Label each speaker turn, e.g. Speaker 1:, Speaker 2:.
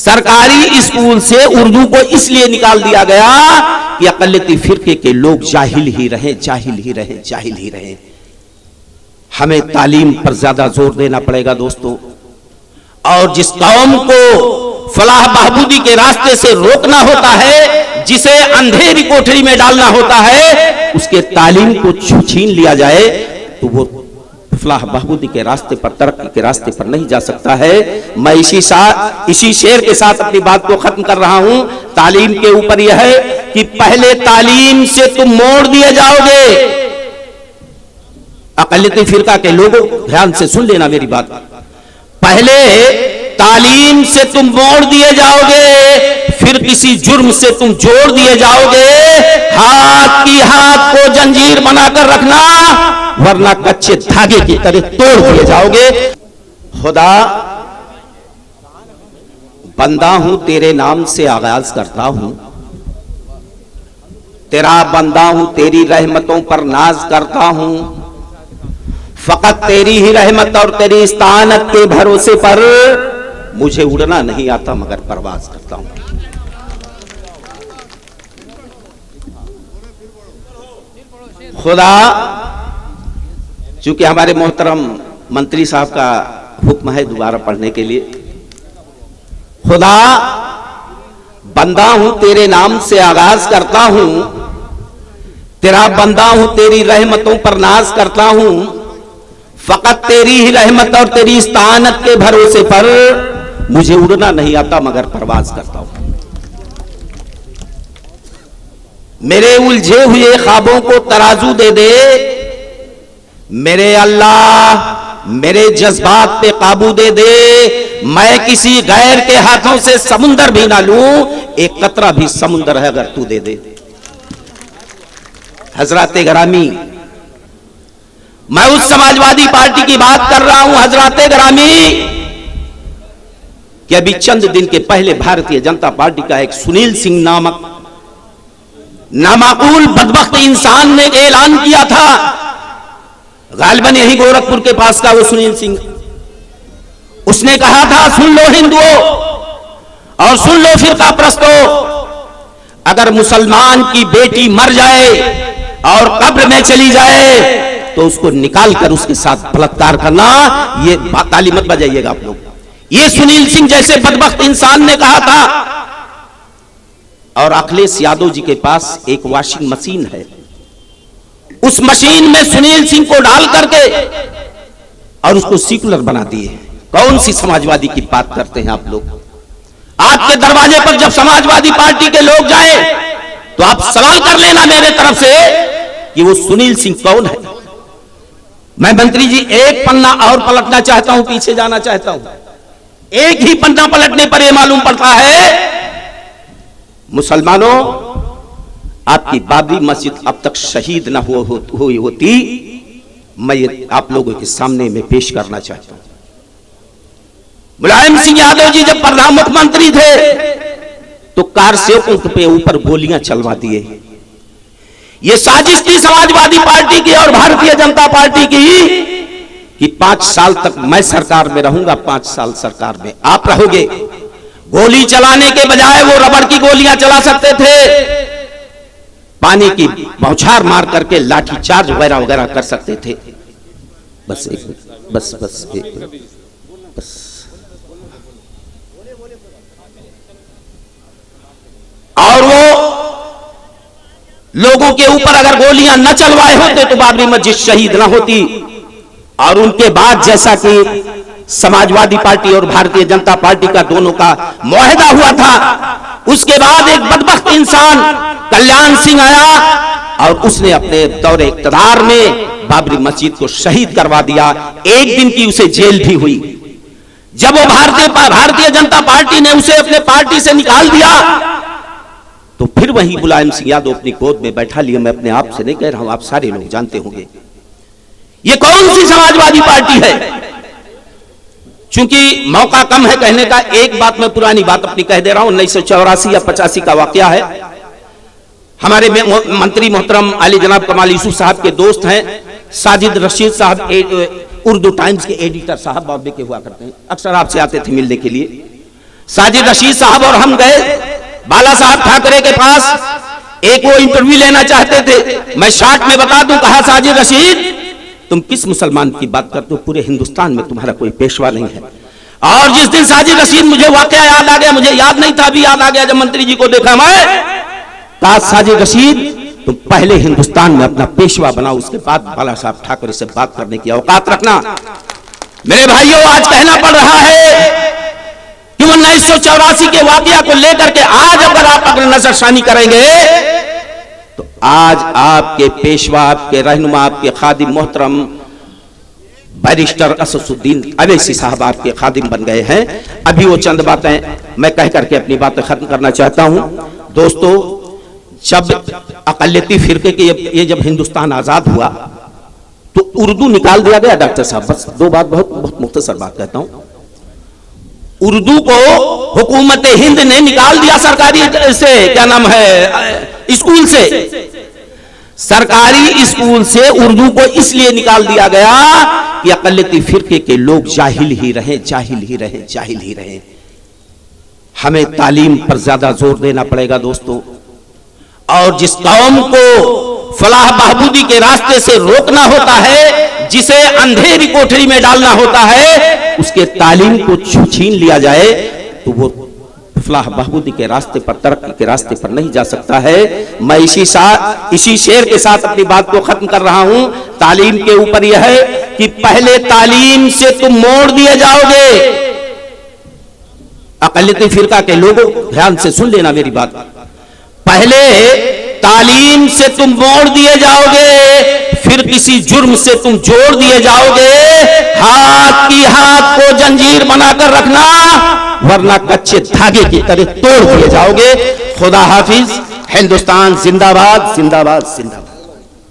Speaker 1: सरकारी स्कूल से उर्दू को इसलिए निकाल दिया गया कि अक़लियती फिरके के लोग जाहिल ही रहे, जाहिल ही रहे, जाहिल ही रहे। हमें तालीम पर ज्यादा जोर देना पड़ेगा दोस्तों, और जिस कौम को फलाह बहबूदी के रास्ते से रोकना होता है, जिसे अंधेरी कोठरी में डालना होता है, उसके तालीम को छीन लिया जाए तो वो फलाह बहबूदी के रास्ते पर, तरक्की के रास्ते पर नहीं जा सकता है। मैं इसी शेर के साथ अपनी बात को खत्म कर रहा हूं। तालीम के ऊपर यह है कि पहले तालीम से तुम मोड़ दिए जाओगे। अक़लियती फिरका के लोगों ध्यान से सुन लेना मेरी बात, पहले तालीम से तुम मोड़ दिए जाओगे, फिर किसी जुर्म से तुम जोड़ दिए जाओगे। हाथ की हाथ को जंजीर बनाकर रखना, वरना कच्चे धागे की तरह तोड़ दिए जाओगे। खुदा बंदा हूं, तेरे नाम से आगाज करता हूं, तेरा बंदा हूं, तेरी रहमतों पर नाज करता हूं। फकत तेरी ही रहमत और तेरी इस्तानत के भरोसे पर मुझे उड़ना नहीं आता मगर परवाज करता हूं। खुदा, चूंकि हमारे मोहतरम मंत्री साहब का हुक्म है दोबारा पढ़ने के लिए, खुदा बंदा हूं, तेरे नाम से आगाज करता हूं, तेरा बंदा हूं, तेरी रहमतों पर नाज करता हूं। फकत तेरी ही रहमत और तेरी इस्तानत के भरोसे पर मुझे उड़ना नहीं आता मगर परवाज करता हूं। मेरे उलझे हुए ख्वाबों को तराजू दे दे मेरे अल्लाह, मेरे जज्बात पे काबू दे दे। मैं किसी गैर के हाथों से समुंदर भी ना लूं, एक कतरा भी समुंदर है अगर तू दे दे। हजराते गरामी, मैं उस समाजवादी पार्टी की बात कर रहा हूं हजराते गरामी, कि अभी चंद दिन के पहले भारतीय जनता पार्टी का एक सुनील सिंह नामक नामाकूल बदबख्त इंसान ने ऐलान किया था, गालिबन यही गोरखपुर के पास का वो सुनील सिंह, उसने कहा था सुन लो हिंदुओं और सुन लो फिरका परस्तों, अगर मुसलमान की बेटी मर जाए और कब्र में चली जाए तो उसको निकाल कर उसके साथ बलात्कार करना, ये ताली मत बजाइएगा आप लोग। ये सुनील सिंह जैसे बदबख्त इंसान ने कहा था। और अखिलेश यादव जी के पास एक वॉशिंग मशीन है, उस मशीन में सुनील सिंह को डाल करके और उसको सेकुलर बना दिए। कौन सी समाजवादी की बात करते हैं आप लोग? आपके दरवाजे पर जब समाजवादी पार्टी के लोग जाए तो आप सवाल कर लेना मेरे तरफ से कि वो सुनील सिंह कौन है। मैं मंत्री जी एक पन्ना और पलटना चाहता हूं, पीछे जाना चाहता हूं। एक ही पन्ना पलटने पर यह मालूम पड़ता है, मुसलमानों, आपकी बाबरी मस्जिद अब तक शहीद न हुई होती, मैं ये आप लोगों के सामने में पेश करना चाहता हूं। मुलायम सिंह यादव जी जब प्रधान मुख्यमंत्री थे तो कार सेवकों के ऊपर गोलियां चलवा दिए। ये साजिश थी समाजवादी पार्टी की और भारतीय जनता पार्टी की कि 5 साल तक मैं सरकार में रहूंगा, 5 साल सरकार में आप रहोगे। गोली चलाने के बजाय वो रबड़ की गोलियां चला सकते थे, पानी की बौछार मार करके लाठी चार्ज वगैरह वगैरह कर सकते थे। बस एक मिनट, बस बस एक मिनट, बस। और वो लोगों के ऊपर अगर गोलियां न चलवाए होते तो बाबरी मस्जिद शहीद न होती। और उनके बाद जैसा कि समाजवादी पार्टी और भारतीय जनता पार्टी का दोनों का मुआहदा हुआ था, उसके बाद एक बदबख्त इंसान कल्याण सिंह आया और उसने अपने दौरे इक़्तिदार में बाबरी मस्जिद को शहीद करवा दिया। एक दिन की उसे जेल भी हुई। जब वो भारतीय जनता पार्टी ने उसे अपने पार्टी से निकाल दिया तो फिर वही मुलायम सिंह यादव अपनी गोद में बैठा लिया। मैं अपने आप से नहीं कह रहा हूं, आप सारे लोग जानते होंगे ये कौन सी समाजवादी पार्टी है। चूंकि मौका कम है कहने का, एक बात मैं पुरानी बात अपनी कह दे रहा हूं। 1984 या 85 का वाकया है। हमारे मंत्री मोहतरम आली जनाब कमाल यूसुफ साहब के दोस्त हैं साजिद रशीद साहब, उर्दू टाइम्स के एडिटर साहब, बॉम्बे के हुआ करते हैं, अक्सर आपसे आते थे मिलने के लिए। साजिद रशीद साहब और हम गए बाला साहब ठाकरे के पास, एक वो इंटरव्यू लेना चाहते थे। मैं शॉर्ट में बता दूं, कहा साजिद रशीद तुम किस मुसलमान की बात करते हो, पूरे हिंदुस्तान में तुम्हारा कोई पेशवा नहीं है। और जिस दिन साजिद रशीद, मुझे वाकया याद आ गया, मुझे याद नहीं था, अभी याद आ गया जब मंत्री जी को देखा मैं, कहा साजिद रशीद तुम पहले हिंदुस्तान में अपना पेशवा बनाओ, उसके बाद बाला साहब ठाकरे से बात करने की औकात रखना। मेरे भाइयों, आज कहना पड़ रहा है कि 1984 के वाकया को लेकर के आज अगर नजरसानी करेंगे तो आज आपके पेशवा, आपके रहनुमा, आपके खादिम मोहतरम बैरिस्टर असदुद्दीन अवैसी साहब आपके खादिम बन गए हैं। अभी वो चंद बातें मैं कह करके अपनी बातें खत्म करना चाहता हूं। दोस्तों, जब अक़लियती फिरके के ये जब हिंदुस्तान आजाद हुआ तो उर्दू निकाल दिया गया। डॉक्टर साहब, बस दो बात, बहुत मुख्तसर बात कहता हूं। उर्दू को हुकूमत हिंद ने निकाल दिया सरकारी से, क्या नाम है, स्कूल से। सरकारी स्कूल से उर्दू को इसलिए निकाल दिया गया कि अक़लियती फिरके के लोग जाहिल ही रहे, जाहिल ही रहे, जाहिल ही रहे। हमें तालीम पर ज्यादा जोर देना पड़ेगा दोस्तों, और जिस कौम को फलाह बहबूदी के रास्ते से रोकना होता है, जिसे अंधेरी कोठरी में डालना होता है, उसके तालीम को छीन लिया जाए तो वो फलाह बहबूदी के रास्ते पर, तरक्की के रास्ते पर नहीं जा सकता है। मैं इसी शेर के साथ अपनी बात को खत्म कर रहा हूं। तालीम के ऊपर यह है कि पहले तालीम से तुम मोड़ दिए जाओगे। अक़लियती फिरका के लोगों, ध्यान से सुन लेना मेरी बात, पहले तालीम से तुम मोड़ दिए जाओगे, फिर किसी जुर्म से तुम जोड़ दिए जाओगे। हाथ की हाथ को जंजीर बनाकर रखना, वरना कच्चे धागे की तरह तोड़ दिए जाओगे। खुदा हाफिज। हिंदुस्तान जिंदाबाद, जिंदाबाद, जिंदाबाद।